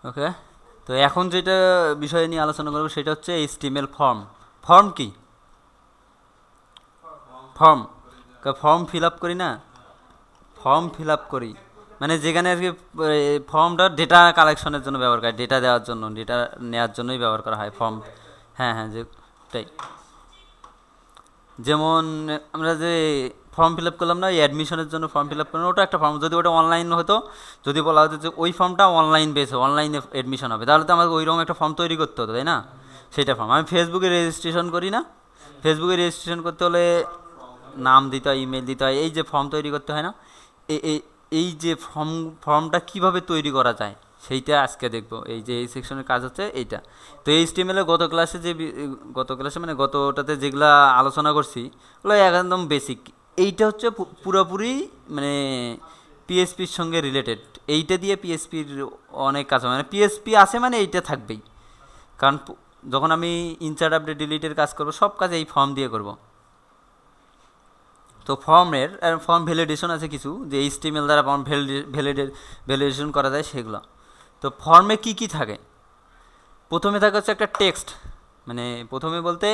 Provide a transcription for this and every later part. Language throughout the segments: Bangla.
ওকে, তো এখন যেটা বিষয় নিয়ে আলোচনা করবো সেটা হচ্ছে এইচটিএমএল ফর্ম। ফর্ম কি? ফর্ম, ফর্ম ফিল আপ করি না, ফর্ম ফিল আপ করি মানে যেখানে আর কি ফর্মটা ডেটা কালেকশনের জন্য ব্যবহার করা হয়, ডেটা দেওয়ার জন্য, ডেটা নেওয়ার জন্যই ব্যবহার করা হয় ফর্ম। হ্যাঁ হ্যাঁ, যে তাই। যেমন আমরা যে ফর্ম ফিল আপ করলাম না, এই অ্যাডমিশনের জন্য ফর্ম ফিল আপ করলাম, ওটা একটা ফর্ম। যদি ওটা অনলাইন হতো, যদি বলা হতো যে ওই ফর্মটা অনলাইন বেস, অনলাইনে অ্যাডমিশন হবে, তাহলে তো আমাকে ওইরকম একটা ফর্ম তৈরি করতে হতো, তাই না? সেইটা ফর্ম। আমি ফেসবুকে রেজিস্ট্রেশন করি না, ফেসবুকে রেজিস্ট্রেশন করতে হলে নাম দিতে হয়, ইমেল দিতে হয়, এই যে ফর্ম তৈরি করতে হয় না, এই এই এই যে ফর্মটা কিভাবে তৈরি করা যায় সেইটা আজকে দেখবো। এই যে এই সেকশনের কাজ হচ্ছে এইটা। তো এইচটিএমএল গত ক্লাসে যে গত ক্লাসে মানে গতটাতে যেগুলা আলোচনা করছি ওগুলো একদম বেসিক। এইটা হচ্ছে পুরোপুরি মানে পিএসপির সঙ্গে রিলেটেড। এইটা দিয়ে পিএসপির অনেক কাজ হয়, মানে পিএসপি আছে মানে এইটা থাকবেই। কারণ যখন আমি ইনসার্ট আপডেট ডিলিটের কাজ করব সব কাজ এই ফর্ম দিয়ে করব। তো ফর্মের ফর্ম ভ্যালিডেশন আছে কিছু, যে এইচটিএমএল দ্বারা ফর্ম ভ্যালিডেশন করা যায় সেগুলো। তো ফর্মে কি কি থাকে? প্রথমে থাকে হচ্ছে একটা টেক্সট, মানে প্রথমে বলতে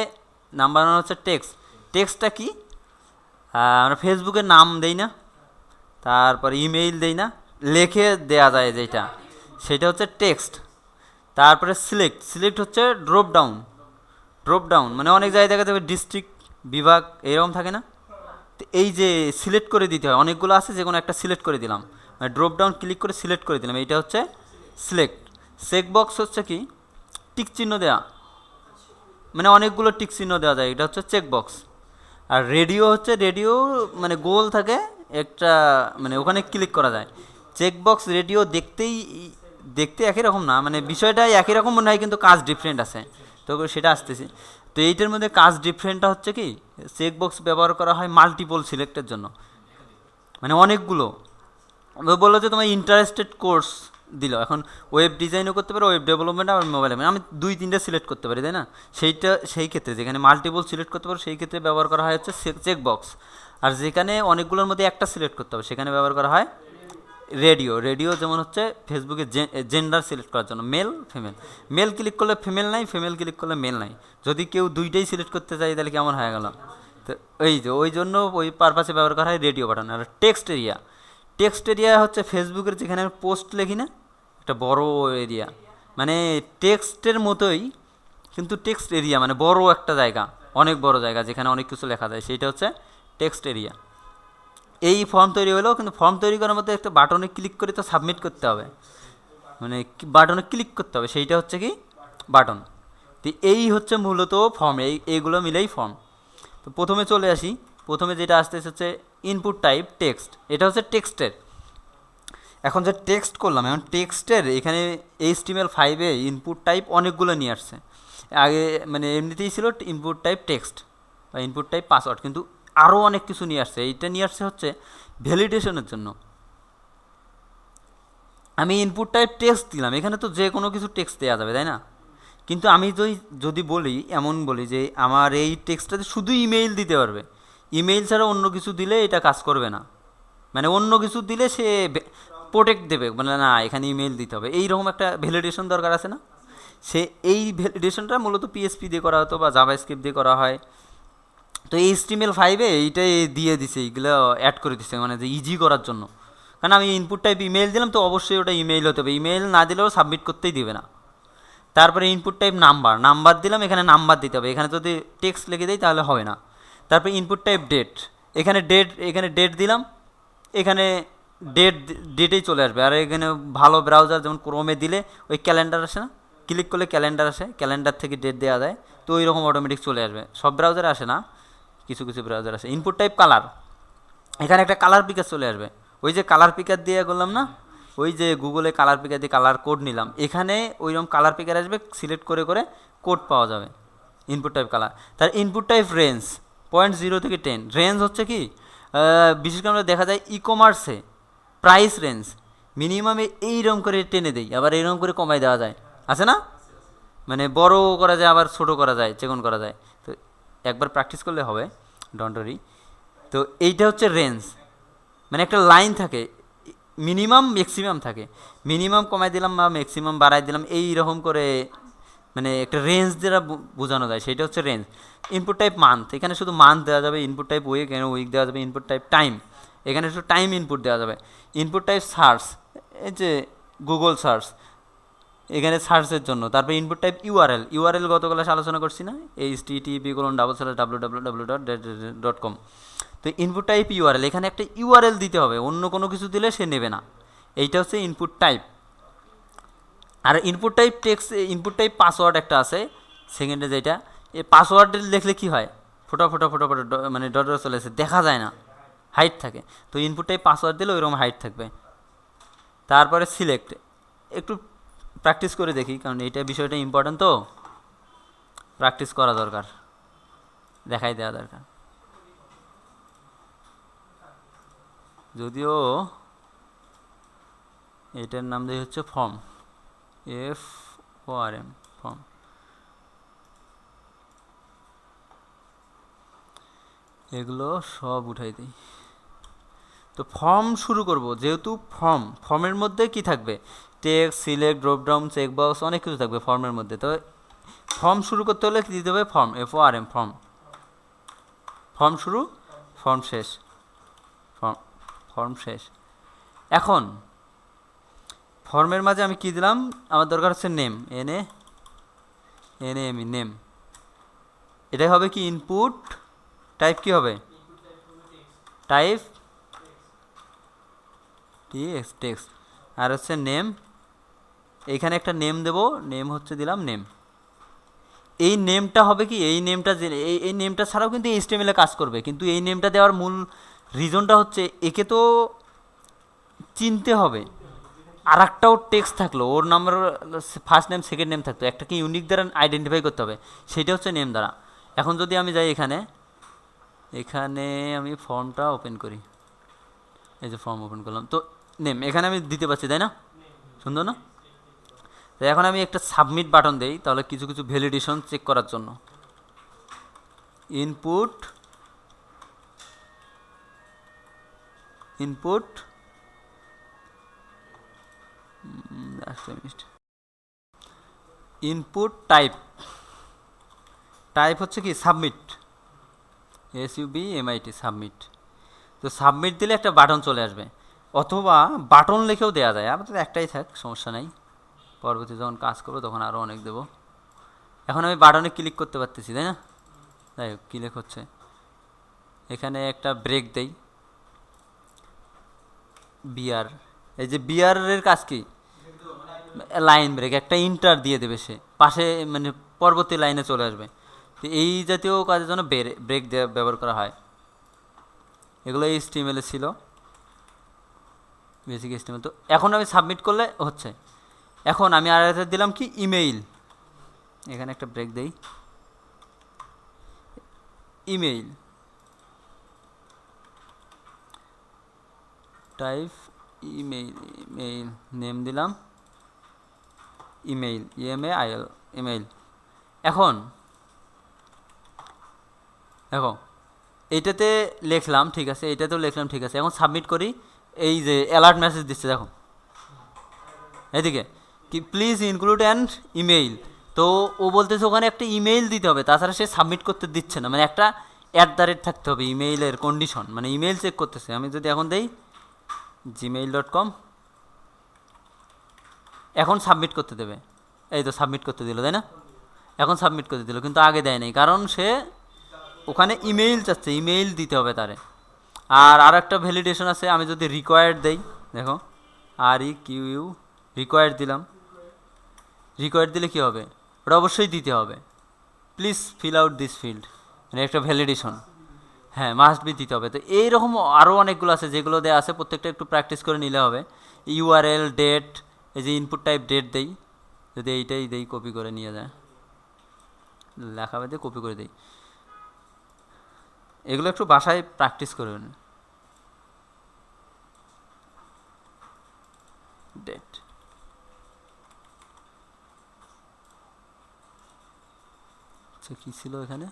নাম্বার ওয়ান হচ্ছে টেক্সট। টেক্সটটা কি? আমরা ফেসবুকের নাম দেই না, তারপর ইমেইল দেই না, লেখে দেয়া যায় যেটা, সেটা হচ্ছে টেক্সট। তারপরে সিলেক্ট, সিলেক্ট হচ্ছে ড্রপ ডাউন। ড্রপ ডাউন মানে অনেক জায়গায় দেখা যাবে ডিস্ট্রিক্ট, বিভাগ এরকম থাকে না, তো এই যে সিলেক্ট করে দিতে হয়, অনেকগুলো আছে, যে কোনো একটা সিলেক্ট করে দিলাম, মানে ড্রপ ডাউন ক্লিক করে সিলেক্ট করে দিলাম, এইটা হচ্ছে সিলেক্ট। চেক বক্স হচ্ছে কি? টিক চিহ্ন দেওয়া, মানে অনেকগুলো টিক চিহ্ন দেওয়া যায়, এটা হচ্ছে চেক বক্স। আর রেডিও হচ্ছে, রেডিও মানে গোল থাকে একটা, মানে ওখানে ক্লিক করা যায়। চেক বক্স রেডিও দেখতেই, দেখতে একই রকম না, মানে বিষয়টা একই রকম মনে হয় কিন্তু কাজ ডিফারেন্ট আছে, তো সেটা আসতেছি। তো এইটার মধ্যে কাজ ডিফারেন্টটা হচ্ছে কি, চেক বক্স ব্যবহার করা হয় মাল্টিপল সিলেক্টের জন্য, মানে অনেকগুলো। বললো যে তোমার ইন্টারেস্টেড কোর্স দিল, এখন ওয়েব ডিজাইনও করতে পারো, ওয়েব ডেভেলপমেন্ট আর মোবাইল, আমি দুই তিনটে সিলেক্ট করতে পারি, তাই না? সেইটা সেই ক্ষেত্রে যেখানে মাল্টিপল সিলেক্ট করতে পারো সেই ক্ষেত্রে ব্যবহার করা হয় হচ্ছে চেক বক্স। আর যেখানে অনেকগুলোর মধ্যে একটা সিলেক্ট করতে হবে সেখানে ব্যবহার করা হয় রেডিও। রেডিও যেমন হচ্ছে ফেসবুকে জেন্ডার সিলেক্ট করার জন্য, মেল ফিমেল, মেল ক্লিক করলে ফিমেল নাই, ফিমেল ক্লিক করলে মেল নাই। যদি কেউ দুইটাই সিলেক্ট করতে চাই তাহলে কেমন হয়ে গেল? তো এই যে ওই জন্য ওই পারপাসে ব্যবহার করা হয় রেডিও বাটন। আর টেক্সট এরিয়া, টেক্সট এরিয়া হচ্ছে ফেসবুকের যেখানে আমি পোস্ট লিখি না, একটা বড় এরিয়া, মানে টেক্সটের মতোই কিন্তু টেক্সট এরিয়া, মানে বড় একটা জায়গা, অনেক বড় জায়গা যেখানে অনেক কিছু লেখা যায়, সেইটা হচ্ছে টেক্সট এরিয়া। এই ফর্ম তৈরি হলো, কিন্তু ফর্ম তৈরি করার মধ্যে একটা বাটনে ক্লিক করে তো সাবমিট করতে হবে, মানে বাটনে ক্লিক করতে হবে, সেইটা হচ্ছে কি বাটন। তো এই হচ্ছে মূলত ফর্ম, এইগুলো মিলেই ফর্ম। তো প্রথমে চলে আসি, প্রথমে যেটা আসতেছে হচ্ছে ইনপুট টাইপ টেক্সট, এটা হচ্ছে টেক্সটের। এখন যে টেক্সট করলাম, এখন টেক্সটের এখানে HTML5-এ ইনপুট টাইপ অনেকগুলো নিয়ে আসছে। আগে মানে এমনিতেই ছিল ইনপুট টাইপ টেক্সট বা ইনপুট টাইপ পাসওয়ার্ড, কিন্তু আরও অনেক কিছু নিয়ে আসছে। এইটা নিয়ে আসছে হচ্ছে ভ্যালিডেশনের জন্য। আমি ইনপুট টাইপ টেক্সট দিলাম, এখানে তো যে কোনো কিছু টেক্সট দেওয়া যাবে, তাই না? কিন্তু আমি যদি বলি, এমন বলি যে আমার এই টেক্সটটাতে শুধু ইমেইল দিতে পারবে, ইমেইল ছাড়া অন্য কিছু দিলে এটা কাজ করবে না, মানে অন্য কিছু দিলে সে প্রোটেক্ট দেবে, মানে না এখানে ইমেল দিতে হবে, এইরকম একটা ভ্যালিডেশন দরকার আছে না? সে এই ভ্যালিডেশনটা মূলত পিএসপি দিয়ে করা হতো বা জাভাস্ক্রিপ্ট দিয়ে করা হয়। তো HTML5-এ এইটাই দিয়ে দিছে, এইগুলো অ্যাড করে দিছে, মানে যে ইজি করার জন্য। কারণ আমি ইনপুট টাইপ ইমেল দিলাম, তো অবশ্যই ওটা ইমেইল হতে হবে, ইমেল না দিলেও সাবমিট করতেই দিবে না। তারপরে ইনপুট টাইপ নাম্বার, নাম্বার দিলাম, এখানে নাম্বার দিতে হবে, এখানে যদি টেক্সট লিখে দিই তাহলে হবে না। তারপরে ইনপুট টাইপ ডেট, এখানে ডেট দিলাম, এখানে ডেটেই চলে আসবে। আর এখানে ভালো ব্রাউজার যেমন ক্রোমে দিলে ওই ক্যালেন্ডার আসে না, ক্লিক করলে ক্যালেন্ডার আসে, ক্যালেন্ডার থেকে ডেট দেওয়া যায়, তো ওই রকম অটোমেটিক চলে আসবে। সব ব্রাউজারে আসে না, কিছু কিছু ব্রাউজার আসে। ইনপুট টাইপ কালার, এখানে একটা কালার পিকার চলে আসবে, ওই যে কালার পিকার দিয়ে করলাম না, ওই যে গুগলে কালার পিকার দিয়ে কালার কোড নিলাম, এখানে ওইরকম কালার পিকার আসবে, সিলেক্ট করে করে কোড পাওয়া যাবে। Input type colour. তার ইনপুট টাইপ রেঞ্জ, 0 থেকে 10। রেঞ্জ হচ্ছে কি, বিশেষ করে আমরা দেখা যায় ই কমার্সে প্রাইস রেঞ্জ মিনিমামে এইরকম করে টেনে দেই, আবার এইরকম করে কমাই দেওয়া যায়, আছে না? মানে বড় করা যায়, আবার ছোট করা যায়, চেকন করা যায়। তো একবার প্র্যাকটিস করলে হবে, ডন্ট ওয়ারি। তো এইটা হচ্ছে রেঞ্জ, মানে একটা লাইন থাকে, মিনিমাম ম্যাক্সিমাম থাকে, মিনিমাম কমাই দিলাম বা ম্যাক্সিমাম বাড়াই দিলাম, এই রকম করে মানে একটা রেঞ্জ দ্বারা বোঝানো যায়, সেটা হচ্ছে রেঞ্জ। ইনপুট টাইপ মান্থ, এখানে শুধু মান্থ দেওয়া যাবে। ইনপুট টাইপ উইক, এখানে উইক দেওয়া যাবে। ইনপুট টাইপ টাইম, এখানে শুধু টাইম ইনপুট দেওয়া যাবে। ইনপুট টাইপ সার্চ, এই যে গুগল সার্চ, এখানে সার্চের জন্য। তারপর ইনপুট টাইপ ইউআরএল, ইউআরএল গত ক্লাসে আলোচনা করছি না, http://www.com। তো ইনপুট টাইপ ইউআরএল, এখানে একটা ইউআরএল দিতে হবে, অন্য কোনো কিছু দিলে সে নেবে না। এইটা হচ্ছে ইনপুট টাইপ। আর input type text, input type password একটা আছে সেকেন্ডে, যেটা এই পাসওয়ার্ড লিখলে কি হয়, ফোটা ফোটা ফোটা ফোটা মানে ডট ডট চলে আসে, দেখা যায় না, হাইট থাকে। তো ইনপুট টাইপ পাসওয়ার্ড দিলে ওইরকম হাইট থাকবে। তারপরে সিলেক্ট, একটু প্র্যাকটিস করে দেখি, কারণ এইটা বিষয়টা ইম্পর্ট্যান্ট, তো প্র্যাকটিস করা দরকার, দেখাই দেওয়া দরকার। যদিও এটার নাম দিয়ে হচ্ছে ফর্ম, FORM, ফর্ম। এগুলো সব উঠাই দিই। তো ফর্ম শুরু করব, যেহেতু ফর্মের মধ্যে কি থাকবে, টেক্সট, সিলেক্ট, ড্রপডাউন, চেকবক্স, অনেক কিছু থাকবে ফর্মের মধ্যে। তো ফর্ম শুরু করতে হলে কি দিতে হবে, ফর্ম, FORM, ফর্ম। ফর্ম শুরু, ফর্ম শেষ, ফর্ম শেষ। এখন ফর্মের মাঝে আমি কি দিলাম, আমার দরকার হচ্ছে নেম, নেম। এটাই হবে কি ইনপুট টাইপ, কি হবে টাইপ টেক্সট, আর হচ্ছে নেম। এইখানে একটা নেম দেব, নেম হচ্ছে দিলাম নেম। এই নেমটা হবে কি, এই নেমটা এই নেমটা ছাড়াও কিন্তু HTML এ কাজ করবে, কিন্তু এই নেমটা দেওয়ার মূল রিজনটা হচ্ছে একে তো চিনতে হবে, আর একটাও টেক্সট থাকলো, ওর number, first name second name থাকতো, একটাকে ইউনিক দ্বারা আইডেন্টিফাই করতে হবে, সেটা হচ্ছে নেম দ্বারা। এখন যদি আমি যাই এখানে আমি ফর্মটা ওপেন করি, এই যে ফর্ম ওপেন করলাম, তো নেম এখানে আমি দিতে পারছি, তাই না, সুন্দর না? তো এখন আমি একটা সাবমিট বাটন দেই, তাহলে কিছু কিছু ভ্যালিডেশন চেক করার জন্য। ইনপুট ইনপুট টাইপ হচ্ছে কি সাবমিট, SUBMIT, সাবমিট। তো সাবমিট দিলে একটা বাটন চলে আসবে, অথবা বাটন লিখেও দেওয়া যায়, আমাদের একটাই থাক, সমস্যা নাই, পরবর্তী যখন কাজ করবো তখন আরও অনেক দেবো। এখন আমি বাটনে ক্লিক করতে পারতেছি, তাই না? যাই হোক, ক্লিক হচ্ছে। এখানে একটা ব্রেক দেই, বিআর, এই যে বিআরের কাজ কি, লাইন ব্রেক, একটা ইন্টার দিয়ে দেবে সে পাশে, মানে পরবর্তী লাইনে চলে আসবে। তো এই জাতীয় কাজের জন্য ব্রেক ব্যবহার করা হয়। এগুলো HTML ছিল, বেসিক HTML। তো এখন আমি সাবমিট করলে হচ্ছে। এখন আমি আর একটা দিলাম কি ইমেইল, এখানে একটা ব্রেক দেই, ইমেইল টাইপ, ইমেইল নেম দিলাম ইমেইল, EMAIL, ইমেইল। এখন দেখো এইটাতে লিখলাম, ঠিক আছে, এইটাতেও লিখলাম, ঠিক আছে। এখন সাবমিট করি, এই যে অ্যালার্ট মেসেজ দিচ্ছে, দেখো এদিকে কি, প্লিজ ইনক্লুড অ্যান ইমেইল। তো ও বলতেছে ওখানে একটা ইমেইল দিতে হবে, তাছাড়া সে সাবমিট করতে দিচ্ছে না, মানে একটা @ থাকতে হবে ইমেইলের কন্ডিশন, মানে ইমেইল চেক করতেছে। আমি যদি এখন দেই gmail.com, এখন সাবমিট করতে দেবে, এই তো সাবমিট করতে দিল, তাই না? এখন সাবমিট করতে দিল, কিন্তু আগে দেয় নাই, কারণ সে ওখানে ইমেইল চাচ্ছে, ইমেইল দিতে হবে তারে। আর একটা ভ্যালিডেশন আছে, আমি যদি রিকোয়ার্ড দেই, দেখো REQU, রিকোয়ার্ড দিলাম, রিকোয়ার্ড দিলে কি হবে, ওটা অবশ্যই দিতে হবে, please fill out this field, মানে একটা ভ্যালিডেশন, হ্যাঁ মাস্ট বি দিতে হবে। তো এইরকম আরও অনেকগুলো আছে যেগুলো দেওয়া আছে, প্রত্যেকটা একটু প্র্যাকটিস করে নিলে হবে। URL, ডেট, এই যে ইনপুট টাইপ ডেট দেই, যদি এইটাই দেই, কপি করে নিয়ে যায়, লেখা বাদে কপি করে দিই, এগুলো একটু বাসায় প্র্যাকটিস করবেন। ডেট, আচ্ছা কী ছিল এখানে,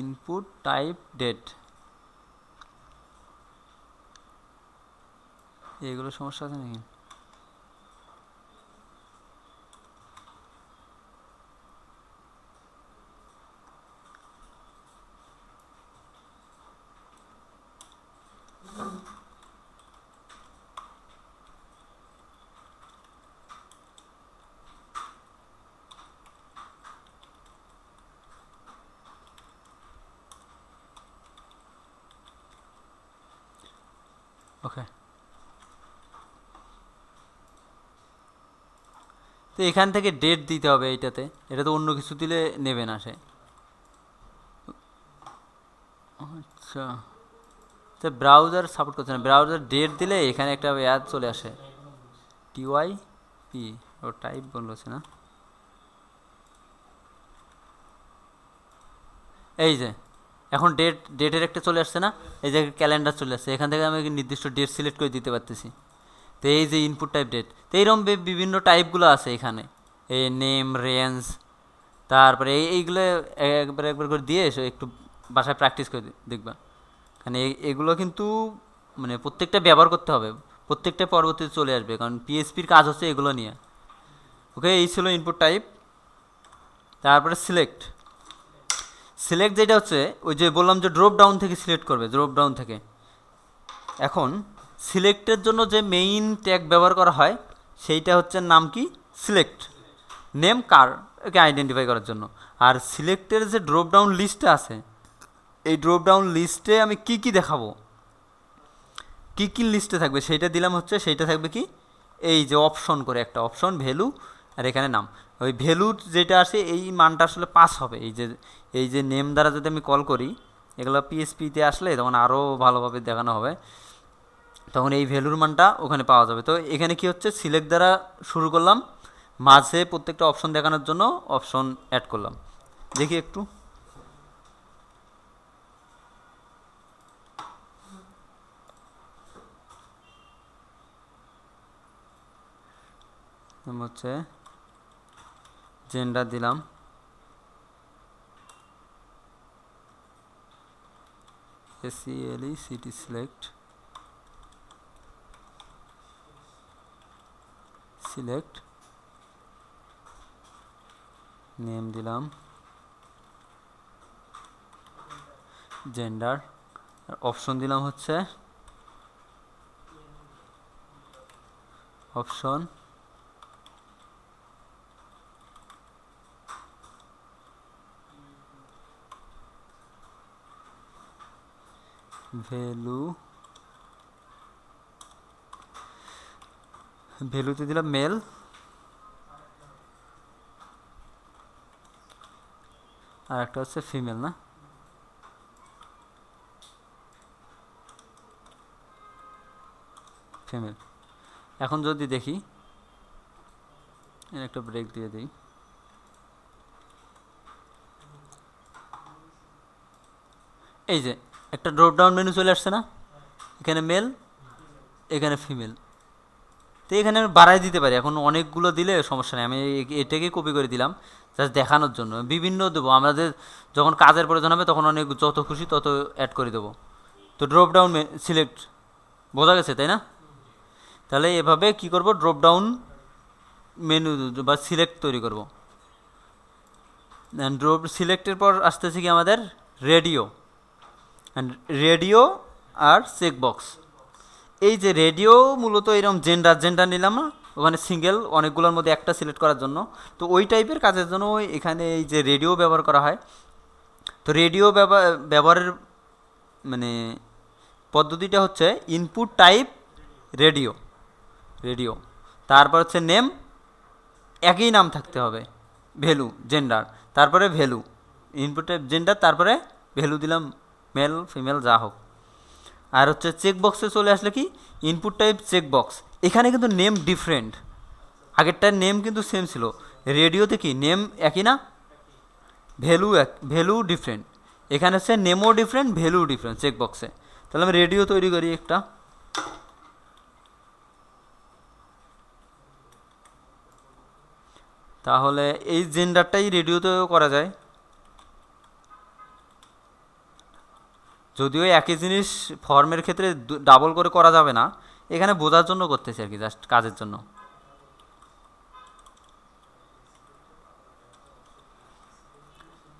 ইনপুট টাইপ ডেট, এগুলো সমস্যা আছে নাকি? ওকে, তো এখান থেকে ডেট দিতে হবে এইটাতে, এটা তো অন্য কিছু দিলে নেবে না সে। আচ্ছা, তো ব্রাউজার সাপোর্ট করছে না, ব্রাউজার ডেট দিলে এখানে একটা অ্যাড চলে আসে, টিওয়াই পি, ও টাইপ বলছে না, এই যে এখন ডেটের একটা চলে আসছে না, এই যে ক্যালেন্ডার চলে আসছে, এখান থেকে আমি নির্দিষ্ট ডেট সিলেক্ট করে দিতে পারতেছি। তো এই যে ইনপুট টাইপ ডেট, তো এইরকম বিভিন্ন টাইপগুলো আছে এখানে, এই নেম, রেঞ্জ, তারপরে এইগুলো একবার একবার করে দিয়ে এসো, একটু বাসায় প্র্যাকটিস করে দেখবা, কারণ এগুলো কিন্তু মানে প্রত্যেকটা ব্যবহার করতে হবে, প্রত্যেকটা পরবর্তীতে চলে আসবে, কারণ পিএসপির কাজ হচ্ছে এগুলো নিয়ে। ওকে, এই ছিল ইনপুট টাইপ। তারপরে সিলেক্ট, সিলেক্ট যেটা হচ্ছে ওই যে বললাম যে ড্রপ ডাউন থেকে সিলেক্ট করবে, ড্রপ ডাউন থেকে। এখন সিলেক্টের জন্য যে মেইন ট্যাগ ব্যবহার করা হয় সেইটা হচ্ছে নাম কি, সিলেক্ট, নেম কার, একে আইডেন্টিফাই করার জন্য। আর সিলেক্টের যে ড্রপ ডাউন লিস্টটা আছে, এই ড্রপ ডাউন লিস্টে আমি কি কি দেখাবো, কি কি লিস্টে থাকবে সেইটা দিলাম হচ্ছে, সেইটা থাকবে কি, এই যে অপশন করে একটা অপশন, ভ্যালু, আর এখানে নাম। ওই ভ্যালুর যেটা আসে এই মানটা আসলে পাস হবে, এই যে নেম দ্বারা যদি আমি কল করি, এগুলো পিএসপিতে আসলে তখন আরও ভালোভাবে দেখানো হবে, তখন এই ভ্যালুর মানটা ওখানে পাওয়া যাবে। তো এখানে কি হচ্ছে, সিলেক্ট দ্বারা শুরু করলাম, মাঝে প্রত্যেকটা অপশন দেখানোর জন্য অপশন অ্যাড করলাম, দেখি একটু। হচ্ছে জেন্ডার দিলাম, SELECT সিলেক্ট, সিলেক্ট, নেম দিলাম জেন্ডার, অপশন দিলাম হচ্ছে অপশন, ভ্যালু, ভ্যালুতে দিলাম মেল, আর একটা হচ্ছে ফিমেল, না ফিমেল। এখন যদি দেখি, একটা ব্রেক দিয়ে দিই, এই যে একটা ড্রপ ডাউন মেনু চলে আসছে না, এখানে মেল, এখানে ফিমেল। তো এখানে আমি বাড়াই দিতে পারি, এখন অনেকগুলো দিলে সমস্যা নেই, আমি এটাকে কপি করে দিলাম জাস্ট দেখানোর জন্য। বিভিন্ন দেবো আমাদের, যখন কাজের প্রয়োজন হবে তখন অনেক, যত খুশি তত অ্যাড করে দেবো। তো ড্রপ ডাউন সিলেক্ট, বোঝা গেছে তাই না? তাহলে এভাবে কি করব, ড্রপ ডাউন মেনু বা সিলেক্ট তৈরি করব। ড্রপ সিলেক্টের পর আসতেছে কি আমাদের রেডিও, রেডিও আর চেকবক্স। এই যে রেডিও মূলত এরকম জেন্ডার নিলাম না, ওখানে সিঙ্গেল অনেকগুলোর মধ্যে একটা সিলেক্ট করার জন্য, তো ওই টাইপের কাজের জন্য এখানে এই যে রেডিও ব্যবহার করা হয়। তো রেডিও ব্যবহারের মানে পদ্ধতিটা হচ্ছে ইনপুট টাইপ রেডিও, রেডিও, তারপর হচ্ছে নেম, একই নাম থাকতে হবে, ভ্যালু জেন্ডার, তারপরে ভ্যালু, ইনপুট টাইপ জেন্ডার, তারপরে ভ্যালু দিলাম মেল ফিমেল যা হোক। আর হচ্ছে চেকবক্সে চলে আসলে কি, ইনপুট টাইপ চেকবক্স, এখানে কিন্তু নেম ডিফারেন্ট, আগেরটার নেম কিন্তু সেম ছিল, রেডিওতে কি নেম একই না, ভ্যালু ডিফারেন্ট, এখানে হচ্ছে নেমও ডিফারেন্ট, ভ্যালু ডিফারেন্ট চেকবক্সে। তাহলে আমি রেডিও তৈরি করি একটা, তাহলে এই জেন্ডারটাই রেডিওতেও করা যায়, যদিও একই জিনিস ফর্মের ক্ষেত্রে ডাবল করে করা যাবে না, এখানে বোঝার জন্য করতেছি আর কি, জাস্ট কাজের জন্য।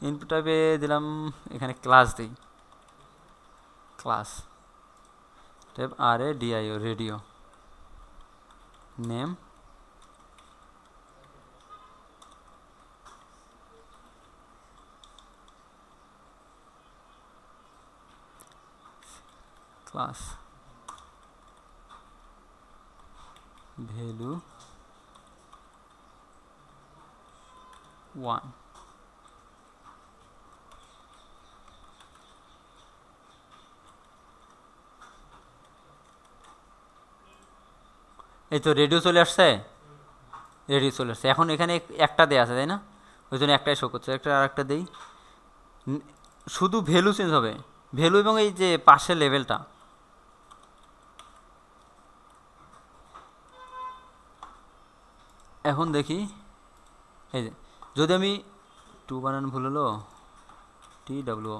ইনপুট টাইপে দিলাম, এখানে ক্লাস দিই, class type RADIO, radio, name class, value 1, এই তো রেডিও চলে আসছে, রেডিও চলে আসছে। এখন এখানে একটা দেয়া আছে তাই না, ওই জন্য একটাই শো করছে, একটা আর একটা দেই, শুধু ভ্যালু চেঞ্জ হবে, ভ্যালু এবং এই যে পাশের লেভেলটা। এখন দেখি, এই যে যদি আমি 2 বানান ভুল হলো, TWO,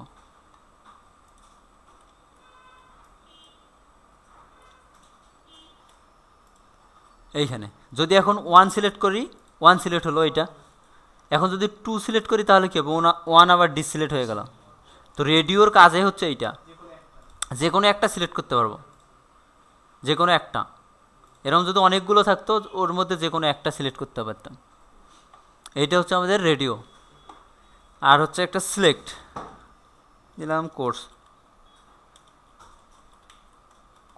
এইখানে যদি এখন 1 সিলেক্ট করি, 1 সিলেক্ট হলো এটা। এখন যদি 2 সিলেক্ট করি তাহলে কি হবে, 1 আবার ডিসিলেক্ট হয়ে গেল। তো রেডিওর কাজে হচ্ছে এইটা, যে কোনো একটা সিলেক্ট করতে পারবো, যে কোনো একটা। এরকম যদি অনেকগুলো থাকতো ওর মধ্যে যে কোনো একটা সিলেক্ট করতে পারতাম। এইটা হচ্ছে আমাদের রেডিও। আর হচ্ছে একটা সিলেক্ট দিলাম, course,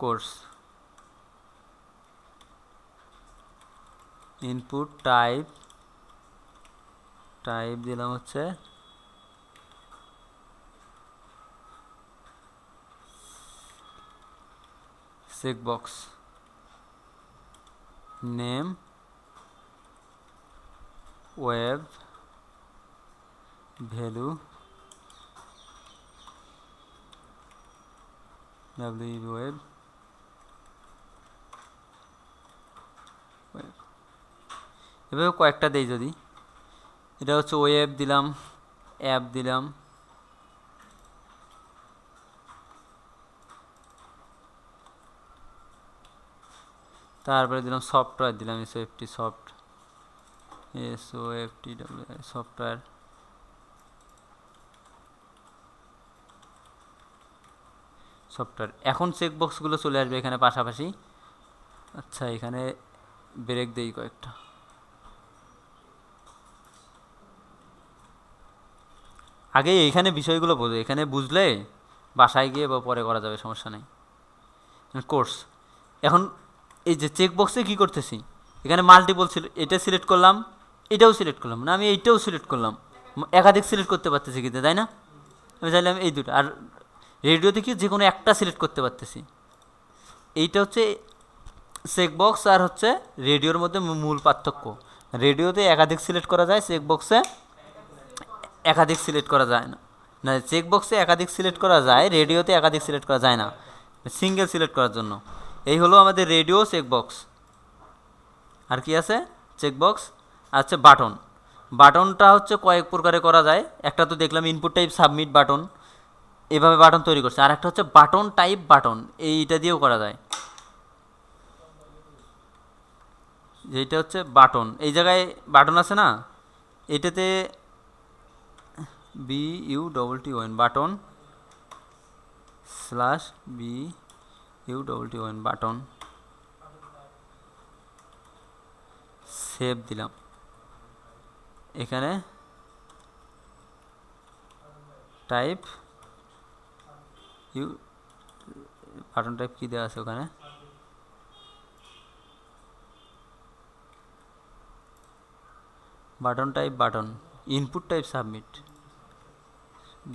course input type, type দিলাম হচ্ছে checkbox, name web, value web, এভাবে কয়েকটা দেই। যদি এটা হচ্ছে ওয়েব দিলাম, অ্যাপ দিলাম, তারপরে দিলাম সফটওয়্যার, দিলাম SOFT, soft, SOFTWR, software, software. এখন চেকবক্সগুলো চলে আসবে এখানে পাশাপাশি। আচ্ছা, এখানে ব্রেক দেই কয়েকটা। আগে এইখানে বিষয়গুলো বোঝো, এখানে বুঝলে বাসায় গিয়ে বা পরে করা যাবে, সমস্যা নেই। কোর্স, এখন এই যে চেকবক্সে কী করতেছি, এখানে মাল্টিপল এটা সিলেক্ট করলাম, এটাও সিলেক্ট করলাম না, আমি এইটাও সিলেক্ট করলাম, একাধিক সিলেক্ট করতে পারতেছি কিন্তু, তাই না? আমি চাইলাম এই দুটো, আর রেডিওতে কি যে কোনো একটা সিলেক্ট করতে পারতেছি। এইটা হচ্ছে চেকবক্স আর হচ্ছে রেডিওর মধ্যে মূল পার্থক্য। রেডিওতে একাধিক সিলেক্ট করা যায়, চেকবক্সে একাধিক সিলেক্ট করা যায় না। না, চেকবক্সে একাধিক সিলেক্ট করা যায়, রেডিওতে একাধিক সিলেক্ট করা যায় না, সিঙ্গেল সিলেক্ট করার জন্য। এই হলো আমাদের রেডিও চেকবক্স। আর কি আছে, চেকবক্স আছে বাটন। বাটনটা হচ্ছে কয়েক প্রকারে করা যায়। একটা তো দেখলাম ইনপুট টাইপ সাবমিট বাটন, এভাবে বাটন তৈরি করছে। আর একটা হচ্ছে বাটন টাইপ বাটন, এইটা দিয়েও করা যায়। যেটা হচ্ছে বাটন, এই জায়গায় বাটন আছে না, এটাতে BUTTON, button slash BUTTON, button, save দিলাম। এখানে টাইপ বাটন টাইপ কি দেওয়া আছে ওখানে, button type button, input type submit,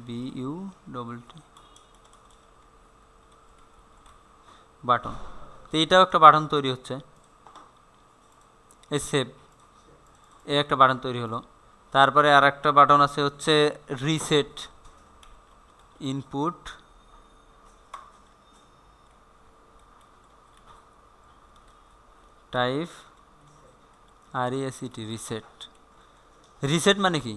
BUTT, button. তো এইটাও একটা বাটন তৈরি হচ্ছে, এই সেভ, এই একটা বাটন তৈরি হলো। তারপরে আর একটা বাটন আছে হচ্ছে reset, input type RESET, reset. Reset মানে কি,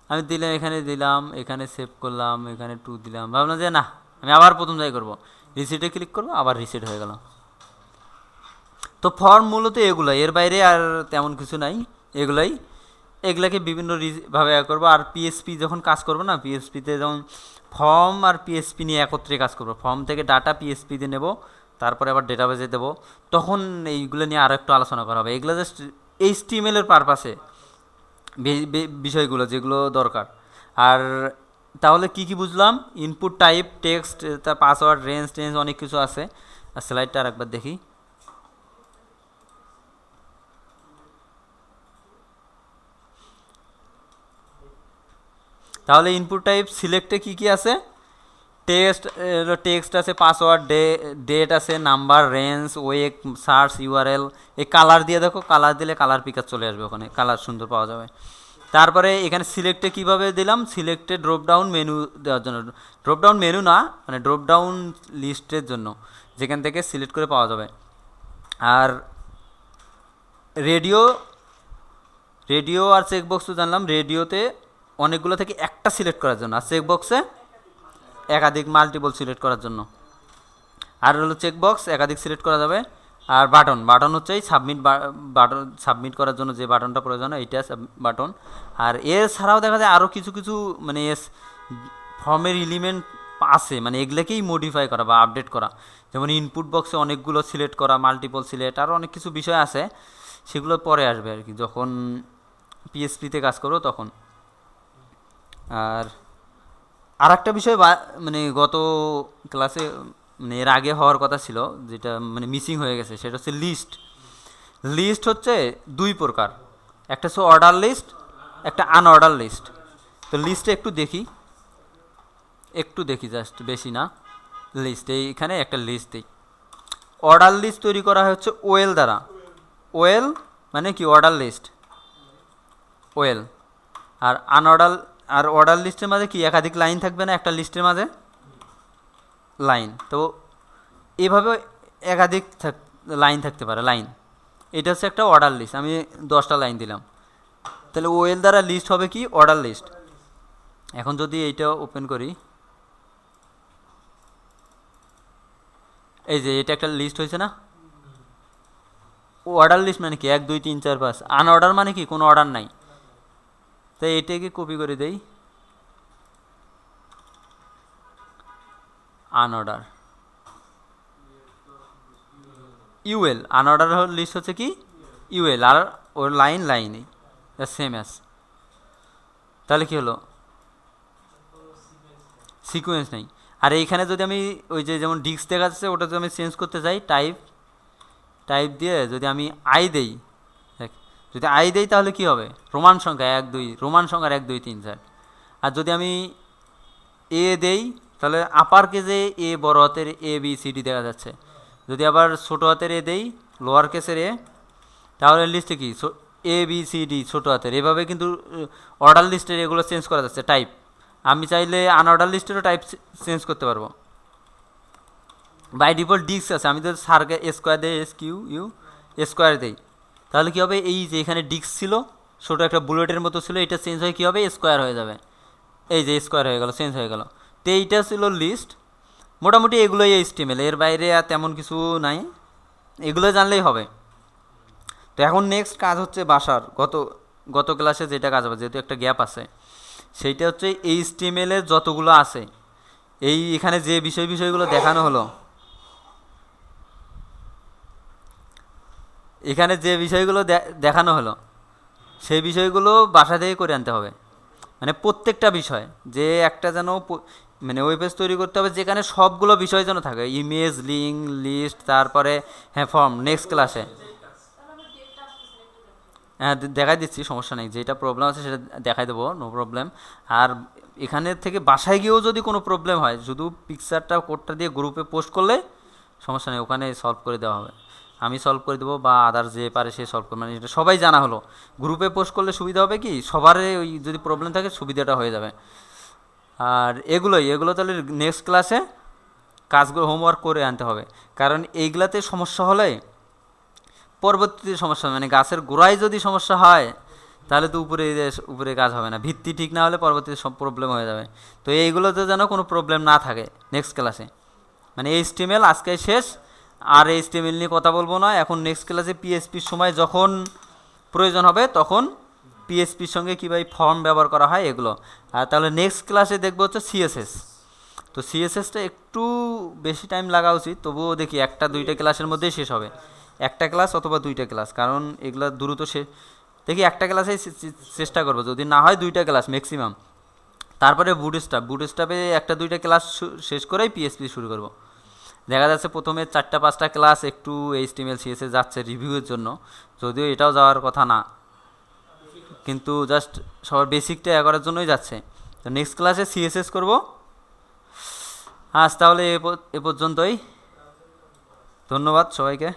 আমি দিলাম, এখানে দিলাম, এখানে সেভ করলাম, এখানে 2 দিলাম, ভাবলাম যে না আমি আবার প্রথম জায়গায় করবো, রিসিটে ক্লিক করবো, আবার রিসিট হয়ে গেল। তো ফর্ম মূলত এগুলো, এর বাইরে আর তেমন কিছু নাই, এগুলাকে বিভিন্ন ভাবে করবো। আর পিএসপি যখন কাজ করবো না, পিএসপিতে যেমন ফর্ম আর পিএসপি নিয়ে একত্রে কাজ করবো, ফর্ম থেকে ডাটা পিএসপিতে নেব, তারপরে আবার ডেটাবেজে দেবো, তখন এইগুলো নিয়ে আরও একটু আলোচনা করা হবে। এগুলো জাস্ট HTML এর পারপাসে বিষয়গুলো যেগুলো দরকার। আর তাহলে কি কি বুঝলাম? ইনপুট টাইপ, টেক্সট, তার পাসওয়ার্ড, রেঞ্জ অনেক কিছু আছে। আর স্লাইডটা আর একবার দেখি। তাহলে ইনপুট টাইপ সিলেক্টে কি কি আছে? টেক্সট আছে, পাসওয়ার্ড, ডেট আছে, নাম্বার, রেঞ্জ, ওয়েক, সার্চ, ইউআরএল। এই কালার দিয়ে দেখো, কালার দিলে কালার পিকার চলে আসবে, ওখানে কালার সুন্দর পাওয়া যাবে। তারপরে এখানে সিলেক্টে কিভাবে দিলাম? সিলেক্টে ড্রপডাউন মেনু দেওয়ার জন্য, ড্রপডাউন মেনু না, মানে ড্রপডাউন লিস্টের জন্য, যেখান থেকে সিলেক্ট করে পাওয়া যাবে। আর রেডিও আর চেকবক্স তো জানলাম। রেডিওতে অনেকগুলো থেকে একটা সিলেক্ট করার জন্য, আর চেকবক্সে একাধিক মাল্টিপল সিলেক্ট করার জন্য। আর হলো চেকবক্স একাধিক সিলেক্ট করা যাবে। আর বাটন হচ্ছে এই বাটন সাবমিট করার জন্য যে বাটনটা প্রয়োজন হয়, এইটা বাটন। আর এর ছাড়াও দেখা যায় আরও কিছু কিছু মানে ফর্মের এলিমেন্ট আছে, মানে এগুলোকেই মডিফাই করা বা আপডেট করা। যেমন ইনপুট বক্সে অনেকগুলো সিলেক্ট করা, মাল্টিপল সিলেক্ট, আরও অনেক কিছু বিষয় আছে, সেগুলো পরে আসবে আর কি, যখন পিএসপিতে কাজ করবো তখন। আর একটা বিষয় মানে গত ক্লাসে মানে এর আগে হওয়ার কথা ছিল, যেটা মানে মিসিং হয়ে গেছে, সেটা হচ্ছে লিস্ট হচ্ছে দুই প্রকার, একটা হচ্ছে অর্ডার লিস্ট, একটা আনঅর্ডার লিস্ট। তো লিস্টে একটু দেখি জাস্ট, বেশি না। লিস্ট এইখানে একটা লিস্ট দিই। অর্ডার লিস্ট তৈরি করা হচ্ছে ওয়েল দ্বারা। ওয়েল মানে কি? Order list, OL. আর অর্ডার লিস্টের মাঝে কি একাধিক লাইন থাকবে না একটা লিস্টের মাঝে? লাইন। তো এভাবে একাধিক লাইন থাকতে পারে, লাইন। এটা হচ্ছে একটা অর্ডার লিস্ট, আমি 10টা লাইন দিলাম, তাহলে ওয়েল দ্বারা লিস্ট হবে কি? Order list. এখন যদি এইটা ওপেন করি, এই যে এটা একটা লিস্ট হয়েছে না? অর্ডার লিস্ট মানে কি? 1 2 3 4 5। আনঅর্ডার মানে কি? কোনো অর্ডার নাই। তাই এটাকে কপি করে দেই, আনঅর্ডার, ইউএল। আনঅর্ডার লিস্ট হচ্ছে কি? ইউএল। আর ওর লাইন সেম অ্যাজ। তাহলে কি হলো? সিকোয়েন্স নেই। আর এইখানে যদি আমি ওই যে যেমন ডিস্ক দেখা যাচ্ছে, ওটা যদি আমি চেঞ্জ করতে যাই, টাইপ দিয়ে যদি আমি আই দেই তাহলে কি হবে? রোমান সংখ্যা 1 2, রোমান সংখ্যার 1 2 3 4। আর যদি আমি এ দেই, তাহলে আপার কেসে এ, বড় হাতের ABCD দেখা যাচ্ছে। যদি আবার ছোটো হাতের এ দেই, লোয়ার কেসের এ, তাহলে লিস্টে কি ABCD ছোটো হাতের। এভাবে কিন্তু অর্ডার লিস্টের এগুলো চেঞ্জ করা যাচ্ছে টাইপ। আমি চাইলে আনঅর্ডার লিস্টেরও টাইপ চেঞ্জ করতে পারবো। বাই ডিফল্ট ডিস্ক আছে, আমি তো সার্কে স্কোয়ার দেই, স্কোয়ার দেই, তাহলে কী হবে? এই যে এখানে ডিস্ক ছিল, ছোটো একটা বুলেটের মতো ছিল, এটা চেঞ্জ হয়ে কী হবে? স্কোয়ার হয়ে যাবে। এই যে স্কোয়ার হয়ে গেল, চেঞ্জ হয়ে গেল। তো এইটা ছিল লিস্ট। মোটামুটি এগুলোই HTML, এর বাইরে আর তেমন কিছু নাই, এগুলো জানলেই হবে। তো এখন নেক্সট কাজ হচ্ছে বাসার, গত ক্লাসে যেটা কাজ হবে, যেহেতু একটা গ্যাপ আছে, সেইটা হচ্ছে HTML এর যতগুলো আছে, এখানে যে বিষয়গুলো দেখানো হলো, এখানে যে বিষয়গুলো দেখানো হলো, সেই বিষয়গুলো বাসা থেকে করে আনতে হবে। মানে প্রত্যেকটা বিষয়, যে একটা যেন মানে ওয়েব পেজ তৈরি করতে হবে যেখানে সবগুলো বিষয় যেন থাকে, ইমেজ, লিঙ্ক, লিস্ট, তারপরে ফর্ম। নেক্সট ক্লাসে দেখাই দিচ্ছি, সমস্যা নেই। যেটা প্রবলেম আছে সেটা দেখাই দেবো, নো প্রবলেম। আর এখানে থেকে বাসায় গিয়েও যদি কোনো প্রবলেম হয়, শুধু পিকচারটা, কোডটা দিয়ে গ্রুপে পোস্ট করলে সমস্যা নেই, ওখানে সলভ করে দেওয়া হবে। আমি সলভ করে দেবো, বা আদার যে পারে সে সলভ করবে। মানে এটা সবাই জানা হলো, গ্রুপে পোস্ট করলে সুবিধা হবে কি, সবারই ওই যদি প্রবলেম থাকে সুবিধাটা হয়ে যাবে। আর এগুলো তাহলে নেক্সট ক্লাসে কাজগুলো হোমওয়ার্ক করে আনতে হবে, কারণ এইগুলাতে সমস্যা হলে পরবর্তীতে সমস্যা, মানে গাছের গোড়ায় যদি সমস্যা হয়, তাহলে তো উপরে কাজ হবে না। ভিত্তি ঠিক না হলে পরবর্তীতে সব প্রবলেম হয়ে যাবে। তো এইগুলোতে যেন কোনো প্রবলেম না থাকে নেক্সট ক্লাসে। মানে এইচটিএমএল আজকে শেষ, আর এইচটিএমএল নিয়ে কথা বলবো না। এখন নেক্সট ক্লাসে পিএইচপির সময় যখন প্রয়োজন হবে তখন পিএইচপির সঙ্গে কীভাবে ফর্ম ব্যবহার করা হয় এগুলো। আর তাহলে নেক্সট ক্লাসে দেখবো হচ্ছে সিএসএস। তো সিএসএসটা একটু বেশি টাইম লাগা উচিত, তবুও দেখি একটা দুইটা ক্লাসের মধ্যেই শেষ হবে, একটা ক্লাস অথবা দুইটা ক্লাস, কারণ এগুলো দ্রুত দেখি একটা ক্লাসেই চেষ্টা করবো, যদি না হয় দুইটা ক্লাস ম্যাক্সিমাম। তারপরে বুটস্ট্র্যাপে একটা দুইটা ক্লাস শেষ করেই পিএইচপি শুরু করব। দেখা যাচ্ছে প্রথমে 4-5টা ক্লাস একটু এইচটিএমএল সিএসএস যাচ্ছে রিভিউয়ের জন্য, যদিও এটাও যাওয়ার কথা না, কিন্তু জাস্ট সবার বেসিকটা করার জন্যই যাচ্ছে। তো নেক্সট ক্লাসে সিএসএস করব। আজ তাহলে এ পর্যন্তই, ধন্যবাদ সবাইকে।